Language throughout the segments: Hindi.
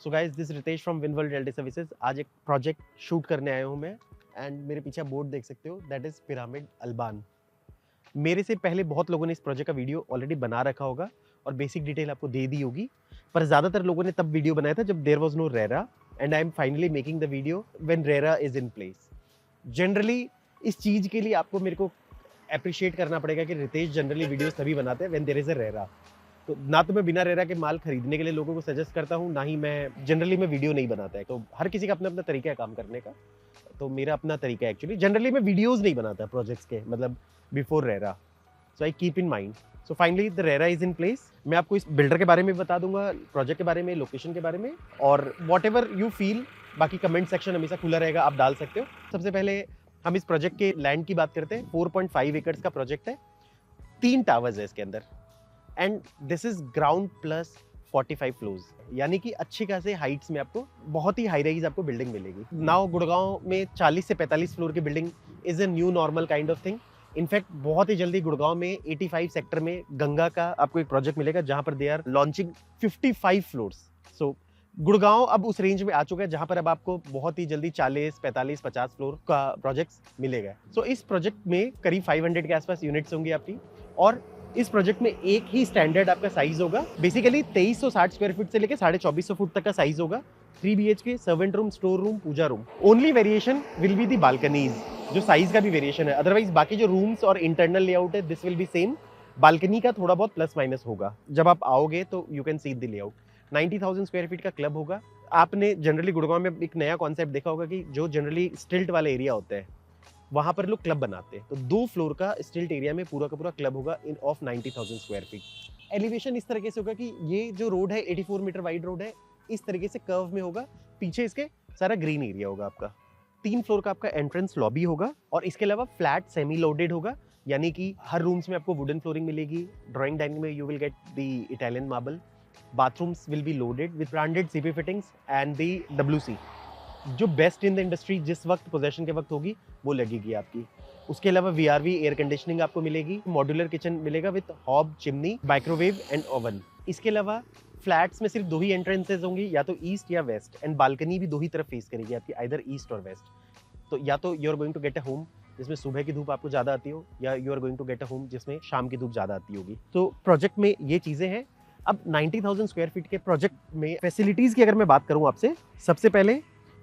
So guys, this Ritesh from Winworld realty services. आज एक प्रोजेक्ट शूट करने आया हूँ मैं, एंड मेरे पीछे बोर्ड देख सकते हो, दैट इज पिरामिड अल्बान। मेरे से पहले बहुत लोगों ने इस प्रोजेक्ट का वीडियो ऑलरेडी बना रखा होगा और बेसिक डिटेल आपको दे दी होगी, पर ज़्यादातर लोगों ने तब वीडियो बनाया था जब there was no RERA, and I am finally making the video when RERA is in place. Generally इस चीज़ के लिए आपको मेरे को अप्रिशिएट करना पड़ेगा कि रितेश जनरली वीडियोस तभी बनाते हैं when there is a RERA. तो ना तो मैं बिना रेरा के माल खरीदने के लिए लोगों को सजेस्ट करता हूँ, ना ही मैं जनरली मैं वीडियो नहीं बनाता है। तो हर किसी का अपना अपना तरीका है काम करने का, तो मेरा अपना तरीका है एक्चुअली। जनरली मैं वीडियोस नहीं बनाता प्रोजेक्ट्स के, मतलब before RERA. So I keep in mind. So finally the RERA is in place. मैं आपको इस बिल्डर के बारे में बता दूंगा, प्रोजेक्ट के बारे में, लोकेशन के बारे में, और वॉट एवर यू फील। बाकी कमेंट सेक्शन हमेशा खुला रहेगा, आप डाल सकते हो। सबसे पहले हम इस प्रोजेक्ट के लैंड की बात करते हैं। 4.5 एकर्स का प्रोजेक्ट है, 3 टावर्स है इसके अंदर, and this is ground plus 45 floors, यानी कि अच्छी खासे हाइट्स में आपको बहुत ही हाई राइज आपको बिल्डिंग मिलेगी। नाउ गुड़गांव में 40 से 45 फ्लोर की building is a new normal kind of thing. In fact बहुत ही जल्दी गुड़गांव में 85 सेक्टर में गंगा का आपको एक प्रोजेक्ट मिलेगा जहां पर दे आर लॉन्चिंग 55 फ्लोर्स। सो गुड़गांव अब उस रेंज में आ चुका है जहां पर अब आपको बहुत ही जल्दी 40, 45, 50 फ्लोर का प्रोजेक्ट्स मिलेगा। सो इस प्रोजेक्ट में करीब 500 के आसपास यूनिट्स होंगी आपकी, और इस प्रोजेक्ट में एक ही स्टैंडर्ड आपका साइज होगा। बेसिकली 2360 स्क्वायर फीट से लेकर 2450 फुट तक का साइज होगा। 3 BHK, servant room, store room, puja room. Only variation will be the balconies, जो साइज का भी वेरिएशन है। अदरवाइज बाकी जो रूम्स और इंटरनल लेआउट है, this will be same. Balcony का थोड़ा बहुत प्लस माइनस होगा। जब आप आओगे तो you can see the layout. 90,000 square feet का क्लब होगा। आपने जनरली गुड़गांव में एक नया कॉन्सेप्ट देखा होगा कि जो जनरली स्टिल्ट वाले एरिया होते हैं वहां पर लोग क्लब बनाते हैं, तो 2 फ्लोर का स्टिल्ट एरिया में पूरा का पूरा क्लब होगा इन ऑफ 90,000 स्क्वायर फीट। एलिवेशन इस तरीके से होगा कि ये जो रोड है 84 मीटर वाइड रोड है, इस तरीके से कर्व में होगा। पीछे इसके सारा ग्रीन एरिया होगा आपका। 3 फ्लोर का आपका एंट्रेंस लॉबी होगा, और इसके अलावा फ्लैट सेमी लोडेड होगा, यानी कि हर रूम्स में आपको वुडन फ्लोरिंग मिलेगी। ड्राइंग डाइनिंग में you will get the Italian marble. bathrooms will be loaded with branded CP fittings and the WC, जो बेस्ट इन द इंडस्ट्री जिस वक्त पोजेशन के वक्त होगी वो लगेगी आपकी। उसके अलावा VRV एयर कंडीशनिंग आपको मिलेगी। मॉड्यूलर किचन मिलेगा with hob, chimney, microwave and oven. इसके अलावा फ्लैट्स में सिर्फ 2 ही एंट्रेंसेज होंगी, या तो ईस्ट या वेस्ट, एंड बालकनी भी 2 ही तरफ फेस करेगी आपकी, आइदर ईस्ट और वेस्ट। तो या तो you are going to get a home जिसमें सुबह की धूप आपको ज्यादा आती हो, या you are going to get a home जिसमें शाम की धूप ज्यादा आती होगी। तो प्रोजेक्ट में ये चीजें हैं। अब 90,000 स्क्वायर फीट के प्रोजेक्ट में फैसिलिटीज की अगर मैं बात करूं आपसे, सबसे पहले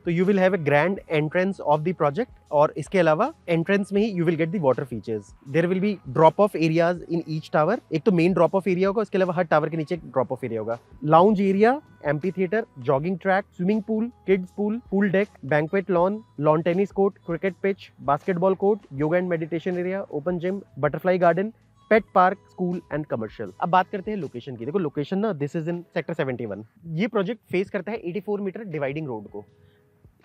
तो you will have a grand entrance of the project, और इसके अलावा एंट्रेंस में ही you will get the water features. There will be drop off areas in each tower. एक तो मेन ड्रॉप ऑफ एरिया होगा, उसके अलावा हर टावर के नीचे एक ड्रॉप ऑफ एरिया होगा। Lounge area, amphi theatre, jogging track, swimming pool, kids pool, pool deck, banquet lawn tennis court, cricket pitch, basketball court, yoga and meditation area, open gym, butterfly garden, pet park, school and commercial. अब बात करते हैं लोकेशन की। देखो लोकेशन ना, दिस इज इन सेक्टर 71। ये प्रोजेक्ट फेस करता है 84 मीटर डिवाइडिंग रोड को,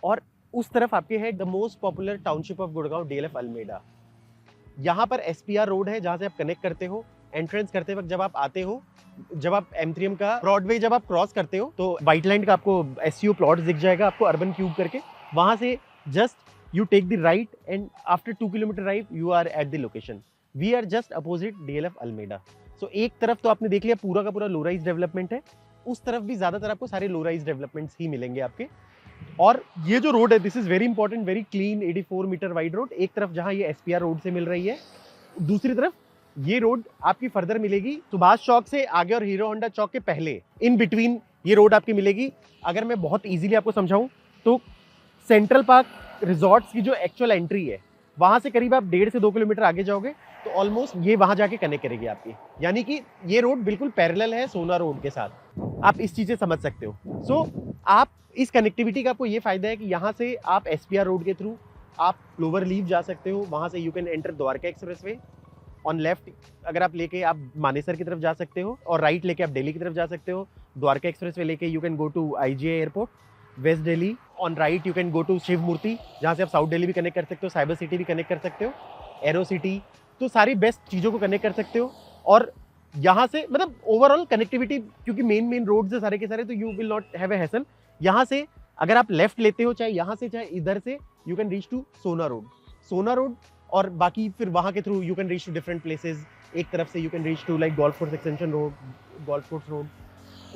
और उस तरफ आपके है the most popular township of Gurgaon, DLF Almeda. यहाँ पर SPR रोड है जहां से आप कनेक्ट करते हो। एंट्रेंस करते वक्त जब आप आते हो, जब आप M3M का ब्रॉडवे जब आप क्रॉस करते हो, तो व्हाइट लैंड का आपको SCO प्लॉट दिख जाएगा आपको, अर्बन क्यूब करके। वहां से just you take the right, and after 2 kilometre right you are at the location. We are just opposite DLF Alameda. So एक तरफ तो आपने देख लिया पूरा का पूरा लो राइज डेवलपमेंट है, उस तरफ भी ज्यादातर आपको सारे लो राइज डेवलपमेंट्स ही मिलेंगे आपके। और ये जो रोड है, this is very important, very clean 84 metre wide road. एक तरफ जहां ये SPR रोड से मिल रही है, दूसरी तरफ ये रोड आपकी फर्दर मिलेगी सुभाष चौक से आगे और हीरो होंडा चौक के पहले, इन बिटवीन ये रोड आपकी मिलेगी। अगर मैं बहुत इजीली आपको समझाऊं तो सेंट्रल पार्क रिजॉर्ट्स की जो एक्चुअल एंट्री है, वहां से करीब आप 1.5 से 2 किलोमीटर आगे जाओगे तो ऑलमोस्ट ये वहां जाके कनेक्ट करेगी आपकी, यानी कि ये रोड बिल्कुल पैरेलल है सोना रोड के साथ। आप इस चीज से समझ सकते हो। सो आप इस कनेक्टिविटी का आपको ये फायदा है कि यहाँ से आप SPR रोड के थ्रू आप लोअर लीव जा सकते हो। वहां से you can enter Dwarka expressway. On left अगर आप लेके आप मानेसर की तरफ जा सकते हो, और राइट लेके आप दिल्ली की तरफ जा सकते हो। द्वारका एक्सप्रेसवे लेके you can go to IGA airport, west Delhi. On right you can go to Shiv Murti, जहाँ से आप साउथ दिल्ली भी कनेक्ट कर सकते हो, साइबर सिटी भी कनेक्ट कर सकते हो, एरो सिटी। तो सारी बेस्ट चीज़ों को कनेक्ट कर सकते हो। और यहाँ से मतलब ओवरऑल कनेक्टिविटी, क्योंकि मेन रोड्स है सारे के सारे, तो you will not have a hassle. यहाँ से अगर आप लेफ्ट लेते हो, चाहे यहाँ से चाहे इधर से, you can reach to Sohna road, और बाकी फिर वहाँ के through you can reach to different places. एक तरफ से you can reach to like golf course extension road, golf course road,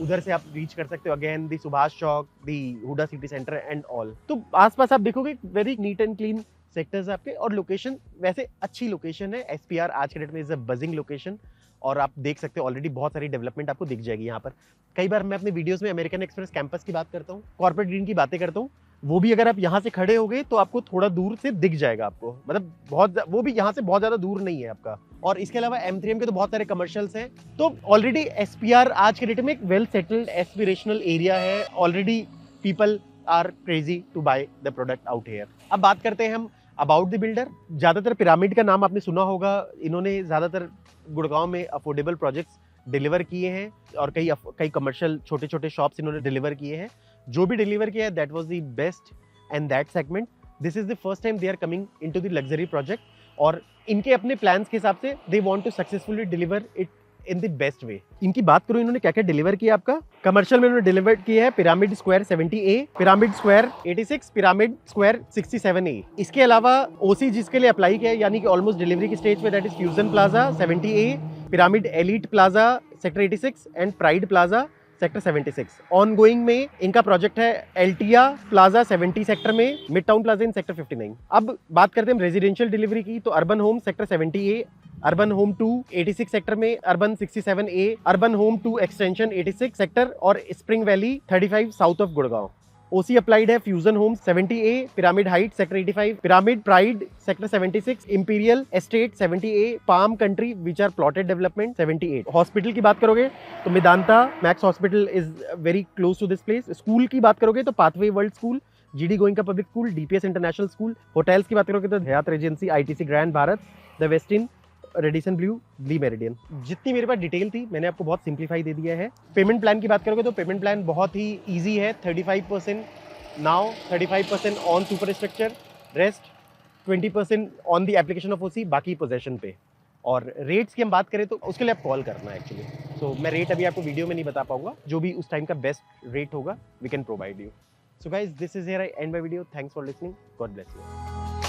उधर से आप रीच कर सकते हो again the Subhash Chowk, the HUDA city centre and all. तो आसपास आप देखोगे very neat and clean sectors आपके, और लोकेशन वैसे अच्छी लोकेशन है। एसपीआर आज के डेट में इज अ बजिंग लोकेशन, और आप देख सकते हो ऑलरेडी बहुत सारी डेवलपमेंट आपको दिख जाएगी यहाँ पर। कई बार मैं अपने वीडियोस में अमेरिकन एक्सप्रेस कैंपस की बात करता हूँ, कॉर्पोरेट ग्रीन की बातें करता हूँ, वो भी अगर आप यहाँ से खड़े हो गए तो आपको थोड़ा दूर से दिख जाएगा आपको, मतलब बहुत, वो भी यहाँ से बहुत ज़्यादा दूर नहीं है आपका। और इसके अलावा M3M के तो बहुत सारे कमर्शियल्स हैं। तो ऑलरेडी एसपीआर आज के डेट में एक वेल सेटल्ड एस्पिरेशनल एरिया है। Already people are crazy to buy the product out here. अब बात करते हैं हम अबाउट द बिल्डर। ज़्यादातर पिरामिड का नाम आपने सुना होगा। इन्होंने ज़्यादातर गुड़गांव में अफोर्डेबल प्रोजेक्ट्स डिलीवर किए हैं, और कई कमर्शियल छोटे छोटे शॉप्स इन्होंने डिलीवर किए हैं। जो भी डिलीवर किया है that was the best and that segment. This is the first time they are coming into the luxury project, और इनके अपने प्लान्स के हिसाब से they want to successfully deliver it in the best way. इनकी बात करूं इन्होंने क्या क्या डिलीवर किया आपका कमर्शियल में। इन्होंने डिलीवर किया है pyramid square 70A, pyramid square 86, pyramid square 67A। इसके अलावा ओसी जिसके लिए अप्लाई किया है यानी कि ऑलमोस्ट डिलीवरी की स्टेज पे, that is fusion plaza 70A, pyramid elite plaza sector 86 and pride plaza sector 76। On going में इनका प्रोजेक्ट है एल्टिया प्लाजा 70 सेक्टर में, mid town plaza in sector 59। अब बात करते हैं हम रेजिडेंशियल डिलीवरी की, तो urban home sector 70A, urban home 2 86 sector में, urban 67A, urban home 2 extension 86 sector, और spring valley 35 south of Gurgaon. OC applied है fusion home 70A, pyramid height sector 85, pyramid pride sector 76, imperial estate 70A, palm country which are plotted development 78। Hospital की बात करोगे तो Medanta max hospital is very close to this place. School की बात करोगे तो pathway world school, GD Goenka public school, DPS international school. Hotels की बात करोगे तो Hyatt regency, ITC grand Bharat, the Westin, Radisson blu, the Meridien. जितनी मेरे पास डिटेल थी मैंने आपको बहुत सिंप्लीफाई दे दिया है। पेमेंट प्लान की बात करोगे तो पेमेंट प्लान बहुत ही इजी है। 35% now, 35% on super structure, rest 20% on the application of OC, बाकी पोजेशन पे। और रेट्स की हम बात करें तो उसके लिए आप कॉल करना है एक्चुअली। सो मैं रेट अभी आपको वीडियो में नहीं बता पाऊंगा, जो भी उस टाइम का बेस्ट रेट होगा we can provide you. So guys this is here I and my video. Thanks for listening, God bless you.